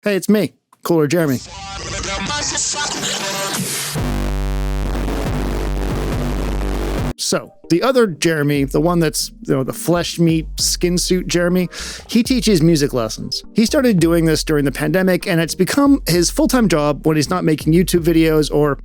Hey, it's me, Cooler Jeremy. So, the other Jeremy, the one that's, the flesh meat, skin suit Jeremy, he teaches music lessons. He started doing this during the pandemic, and it's become his full-time job when he's not making YouTube videos or,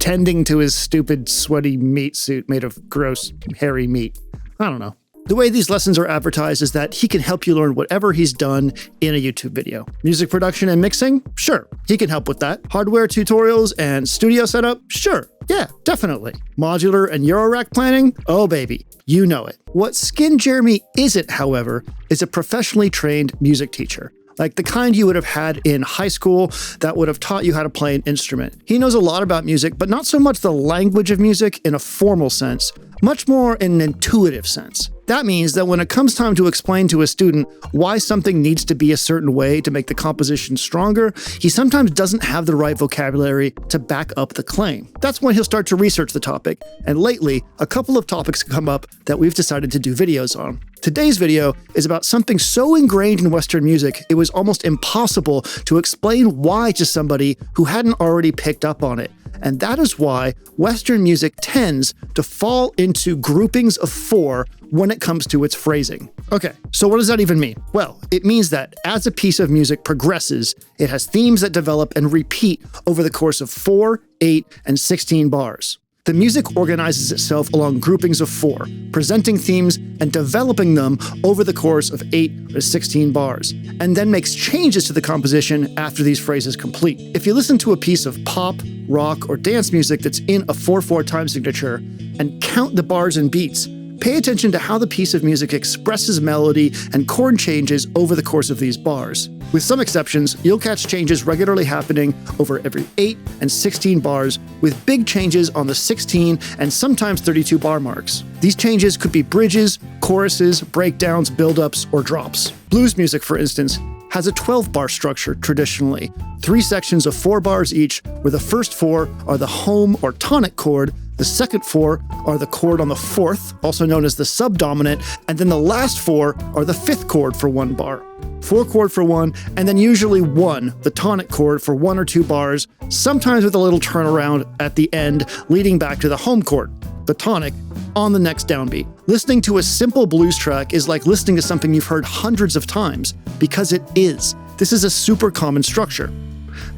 tending to his stupid, sweaty meat suit made of gross, hairy meat. I don't know. The way these lessons are advertised is that he can help you learn whatever he's done in a YouTube video. Music production and mixing? Sure, he can help with that. Hardware tutorials and studio setup? Sure, yeah, definitely. Modular and Euro rack planning? Oh baby, you know it. What Skin Jeremy isn't, however, is a professionally trained music teacher. Like the kind you would have had in high school that would have taught you how to play an instrument. He knows a lot about music, but not so much the language of music in a formal sense, much more in an intuitive sense. That means that when it comes time to explain to a student why something needs to be a certain way to make the composition stronger, he sometimes doesn't have the right vocabulary to back up the claim. That's when he'll start to research the topic, and lately, a couple of topics come up that we've decided to do videos on. Today's video is about something so ingrained in Western music, it was almost impossible to explain why to somebody who hadn't already picked up on it. And that is why Western music tends to fall into groupings of 4 when it comes to its phrasing. Okay, so what does that even mean? Well, it means that as a piece of music progresses, it has themes that develop and repeat over the course of 4, 8, and 16 bars. The music organizes itself along groupings of 4, presenting themes and developing them over the course of 8 or 16 bars, and then makes changes to the composition after these phrases complete. If you listen to a piece of pop, rock, or dance music that's in a 4/4 time signature and count the bars and beats, pay attention to how the piece of music expresses melody and chord changes over the course of these bars. With some exceptions, you'll catch changes regularly happening over every 8 and 16 bars, with big changes on the 16 and sometimes 32 bar marks. These changes could be bridges, choruses, breakdowns, build-ups, or drops. Blues music, for instance, has a 12-bar structure traditionally, 3 sections of 4 bars each, where the first 4 are the home or tonic chord, the second 4 are the chord on the 4th, also known as the subdominant, and then the last 4 are the 5th chord for 1 bar. 4 chord for 1, and then usually 1, the tonic chord for 1 or 2 bars, sometimes with a little turnaround at the end, leading back to the home chord, the tonic, on the next downbeat. Listening to a simple blues track is like listening to something you've heard hundreds of times, because it is. This is a super common structure.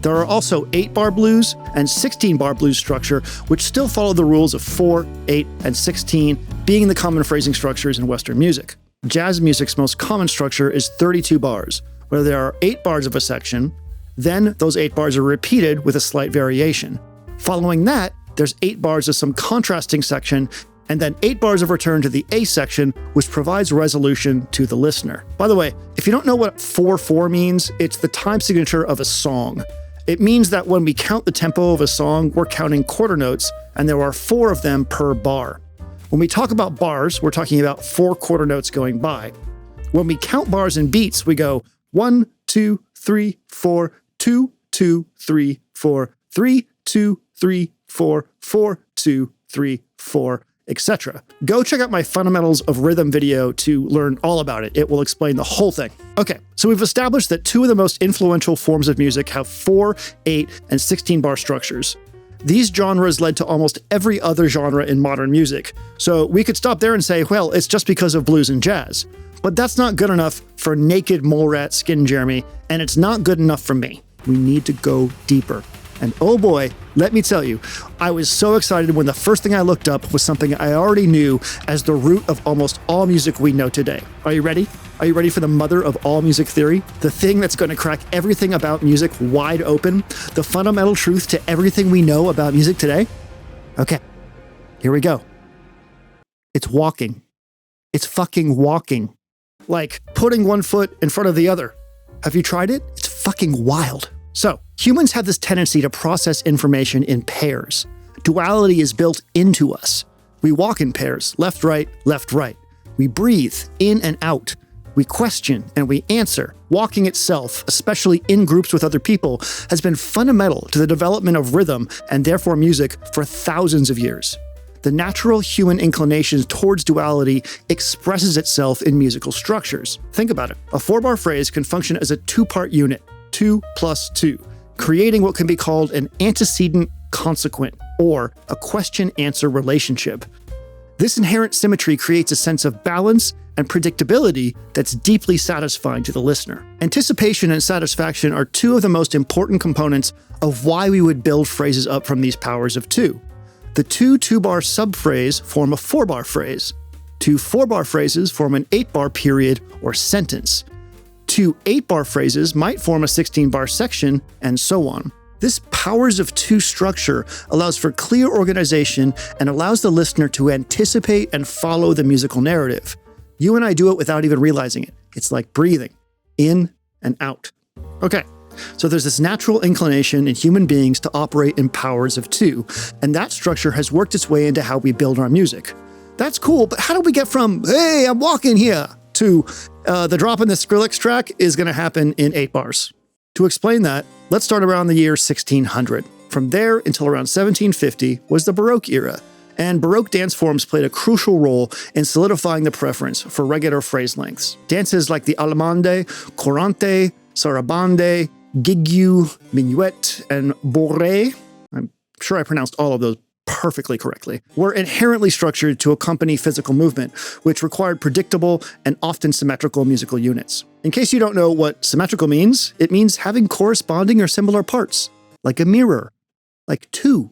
There are also 8-bar blues and 16-bar blues structure, which still follow the rules of 4, 8, and 16, being the common phrasing structures in Western music. Jazz music's most common structure is 32 bars, where there are 8 bars of a section, then those 8 bars are repeated with a slight variation. Following that, there's 8 bars of some contrasting section, and then 8 bars of return to the A section, which provides resolution to the listener. By the way, if you don't know what 4/4 means, it's the time signature of a song. It means that when we count the tempo of a song, we're counting quarter notes, and there are 4 of them per bar. When we talk about bars, we're talking about 4 quarter notes going by. When we count bars and beats, we go 1, 2, 3, 4, 2, 2, 3, 4, 3, 2, 3, 4, 4, 2, 3, 4, etc. Go check out my Fundamentals of Rhythm video to learn all about it. It will explain the whole thing. Okay, so we've established that 2 of the most influential forms of music have 4, 8, and 16 bar structures. These genres led to almost every other genre in modern music, so we could stop there and say, well, it's just because of blues and jazz. But that's not good enough for naked mole rat Skin Jeremy, and it's not good enough for me. We need to go deeper. And oh boy, let me tell you, I was so excited when the first thing I looked up was something I already knew as the root of almost all music we know today. Are you ready? Are you ready for the mother of all music theory? The thing that's going to crack everything about music wide open? The fundamental truth to everything we know about music today? Okay, here we go. It's walking. It's fucking walking. Like putting one foot in front of the other. Have you tried it? It's fucking wild. So, humans have this tendency to process information in pairs. Duality is built into us. We walk in pairs, left, right, left, right. We breathe in and out. We question and we answer. Walking itself, especially in groups with other people, has been fundamental to the development of rhythm and therefore music for thousands of years. The natural human inclination towards duality expresses itself in musical structures. Think about it. A 4-bar phrase can function as a 2-part unit. 2 plus 2, creating what can be called an antecedent consequent, or a question-answer relationship. This inherent symmetry creates a sense of balance and predictability that's deeply satisfying to the listener. Anticipation and satisfaction are two of the most important components of why we would build phrases up from these powers of 2. The two 2-bar subphrase form a 4-bar phrase. Two 4-bar phrases form an 8-bar period or sentence. Two 8-bar phrases might form a 16-bar section, and so on. This powers of 2 structure allows for clear organization and allows the listener to anticipate and follow the musical narrative. You and I do it without even realizing it. It's like breathing, in and out. Okay, so there's this natural inclination in human beings to operate in powers of 2, and that structure has worked its way into how we build our music. That's cool, but how do we get from, hey, I'm walking here, to the drop in the Skrillex track is going to happen in 8 bars? To explain that, let's start around the year 1600. From there until around 1750 was the Baroque era, and Baroque dance forms played a crucial role in solidifying the preference for regular phrase lengths. Dances like the allemande, courante, sarabande, gigue, minuet, and bourrée, I'm sure I pronounced all of those perfectly correctly, were inherently structured to accompany physical movement, which required predictable and often symmetrical musical units. In case you don't know what symmetrical means, it means having corresponding or similar parts, like a mirror, like two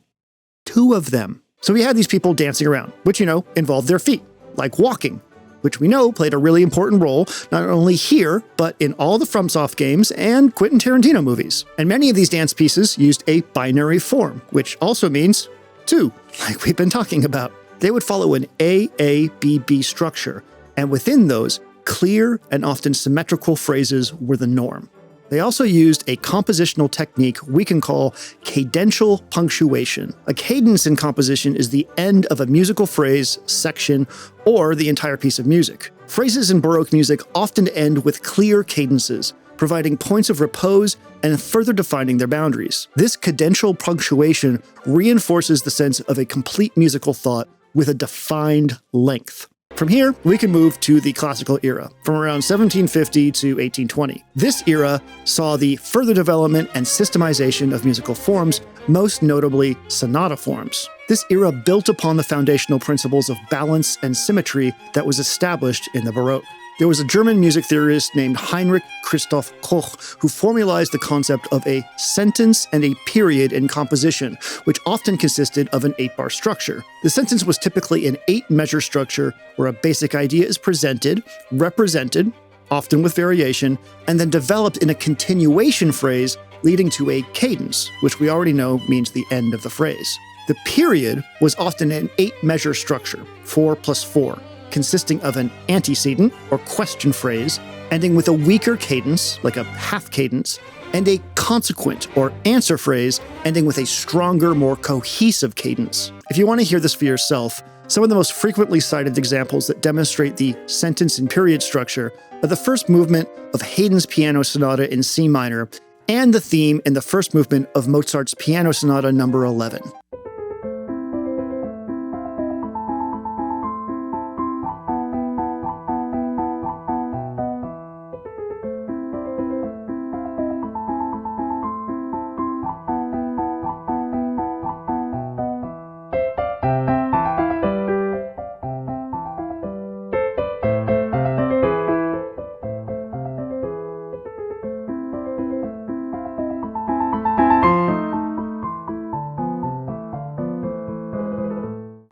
of them. So we had these people dancing around, which, involved their feet, like walking, which we know played a really important role, not only here, but in all the FromSoft games and Quentin Tarantino movies. And many of these dance pieces used a binary form, which also means 2, like we've been talking about. They would follow an A-A-B-B structure, and within those, clear and often symmetrical phrases were the norm. They also used a compositional technique we can call cadential punctuation. A cadence in composition is the end of a musical phrase, section, or the entire piece of music. Phrases in Baroque music often end with clear cadences, providing points of repose and further defining their boundaries. This cadential punctuation reinforces the sense of a complete musical thought with a defined length. From here, we can move to the classical era, from around 1750 to 1820. This era saw the further development and systemization of musical forms, most notably sonata forms. This era built upon the foundational principles of balance and symmetry that was established in the Baroque. There was a German music theorist named Heinrich Christoph Koch who formalized the concept of a sentence and a period in composition, which often consisted of an 8-bar structure. The sentence was typically an 8-measure structure where a basic idea is presented, represented, often with variation, and then developed in a continuation phrase leading to a cadence, which we already know means the end of the phrase. The period was often an 8-measure structure, 4 plus 4. Consisting of an antecedent or question phrase, ending with a weaker cadence, like a half cadence, and a consequent or answer phrase, ending with a stronger, more cohesive cadence. If you want to hear this for yourself, some of the most frequently cited examples that demonstrate the sentence and period structure are the first movement of Haydn's Piano Sonata in C minor and the theme in the first movement of Mozart's Piano Sonata No. 11.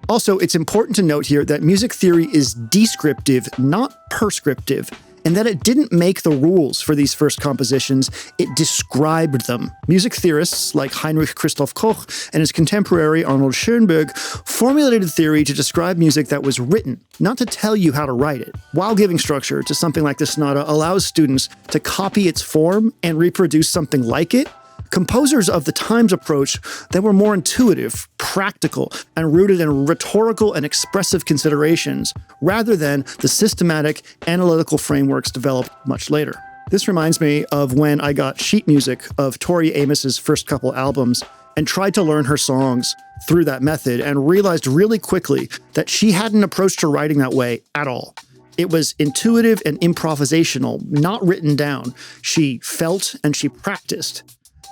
Also, it's important to note here that music theory is descriptive, not prescriptive, and that it didn't make the rules for these first compositions, it described them. Music theorists like Heinrich Christoph Koch and his contemporary Arnold Schoenberg formulated theory to describe music that was written, not to tell you how to write it. While giving structure to something like the sonata allows students to copy its form and reproduce something like it, composers of the times approach that were more intuitive, practical, and rooted in rhetorical and expressive considerations, rather than the systematic, analytical frameworks developed much later. This reminds me of when I got sheet music of Tori Amos's first couple albums and tried to learn her songs through that method and realized really quickly that she hadn't approached her writing that way at all. It was intuitive and improvisational, not written down. She felt and she practiced.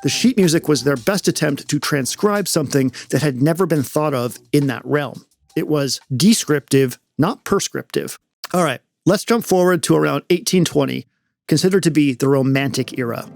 The sheet music was their best attempt to transcribe something that had never been thought of in that realm. It was descriptive, not prescriptive. All right, let's jump forward to around 1820, considered to be the Romantic era.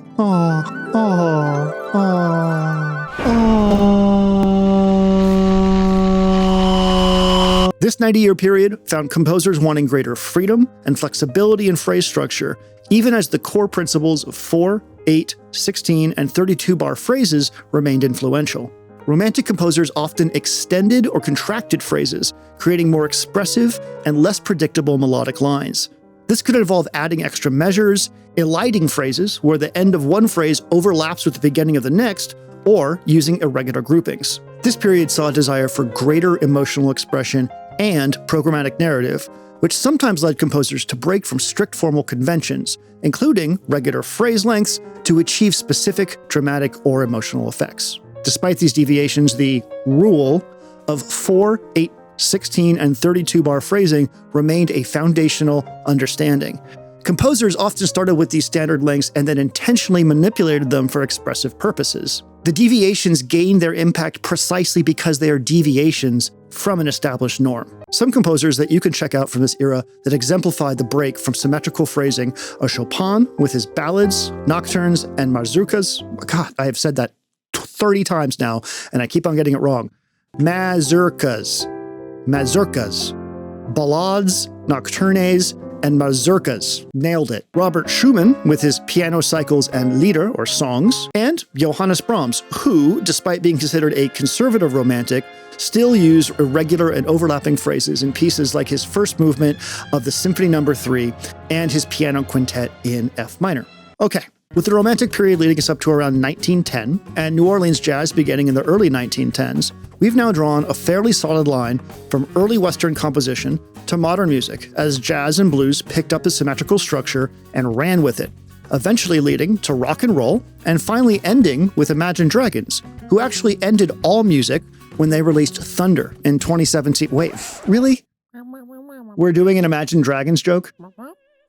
This 90-year period found composers wanting greater freedom and flexibility in phrase structure, even as the core principles of 4, 8, 16, and 32-bar phrases remained influential. Romantic composers often extended or contracted phrases, creating more expressive and less predictable melodic lines. This could involve adding extra measures, eliding phrases where the end of one phrase overlaps with the beginning of the next, or using irregular groupings. This period saw a desire for greater emotional expression and programmatic narrative, which sometimes led composers to break from strict formal conventions, including regular phrase lengths, to achieve specific dramatic or emotional effects. Despite these deviations, the rule of 4, 8, 16, and 32-bar phrasing remained a foundational understanding. Composers often started with these standard lengths and then intentionally manipulated them for expressive purposes. The deviations gain their impact precisely because they are deviations from an established norm. Some composers that you can check out from this era that exemplify the break from symmetrical phrasing are Chopin with his ballads, nocturnes, and mazurkas. God, I have said that 30 times now, and I keep on getting it wrong. Mazurkas, ballades, nocturnes, and mazurkas. Nailed it. Robert Schumann with his piano cycles and Lieder, or songs, and Johannes Brahms, who, despite being considered a conservative romantic, still used irregular and overlapping phrases in pieces like his first movement of the Symphony No. 3 and his piano quintet in F minor. Okay. With the Romantic period leading us up to around 1910 and New Orleans jazz beginning in the early 1910s, we've now drawn a fairly solid line from early Western composition to modern music as jazz and blues picked up a symmetrical structure and ran with it, eventually leading to rock and roll and finally ending with Imagine Dragons, who actually ended all music when they released Thunder in 2017. Wait, really? We're doing an Imagine Dragons joke?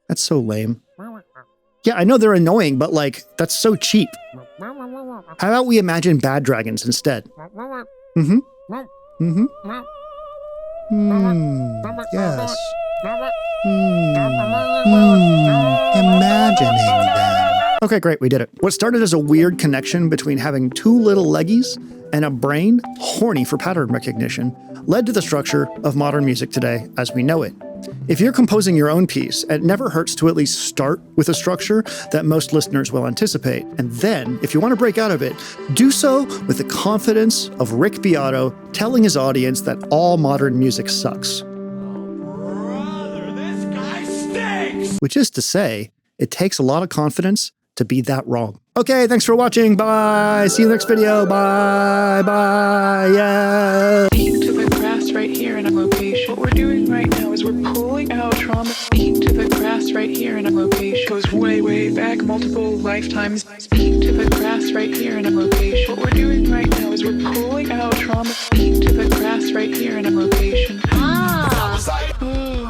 That's so lame. Yeah, I know they're annoying, but that's so cheap. How about we imagine bad dragons instead? Yes. Imagining them. Okay, great, we did it. What started as a weird connection between having two little leggies and a brain horny for pattern recognition led to the structure of modern music today as we know it. If you're composing your own piece, it never hurts to at least start with a structure that most listeners will anticipate. And then, if you want to break out of it, do so with the confidence of Rick Beato telling his audience that all modern music sucks. Brother, this guy stinks! Which is to say, it takes a lot of confidence to be that wrong. Okay, thanks for watching. Bye. See you next video. Bye. Bye. Yeah. Speaking to the grass right here in a location. What we're doing right now is we're pulling out trauma. Speaking to the grass right here in a location. Goes way, way back, multiple lifetimes. Speaking to the grass right here in a location. What we're doing right now is we're pulling out trauma. Speaking to the grass right here in a location. Ooh.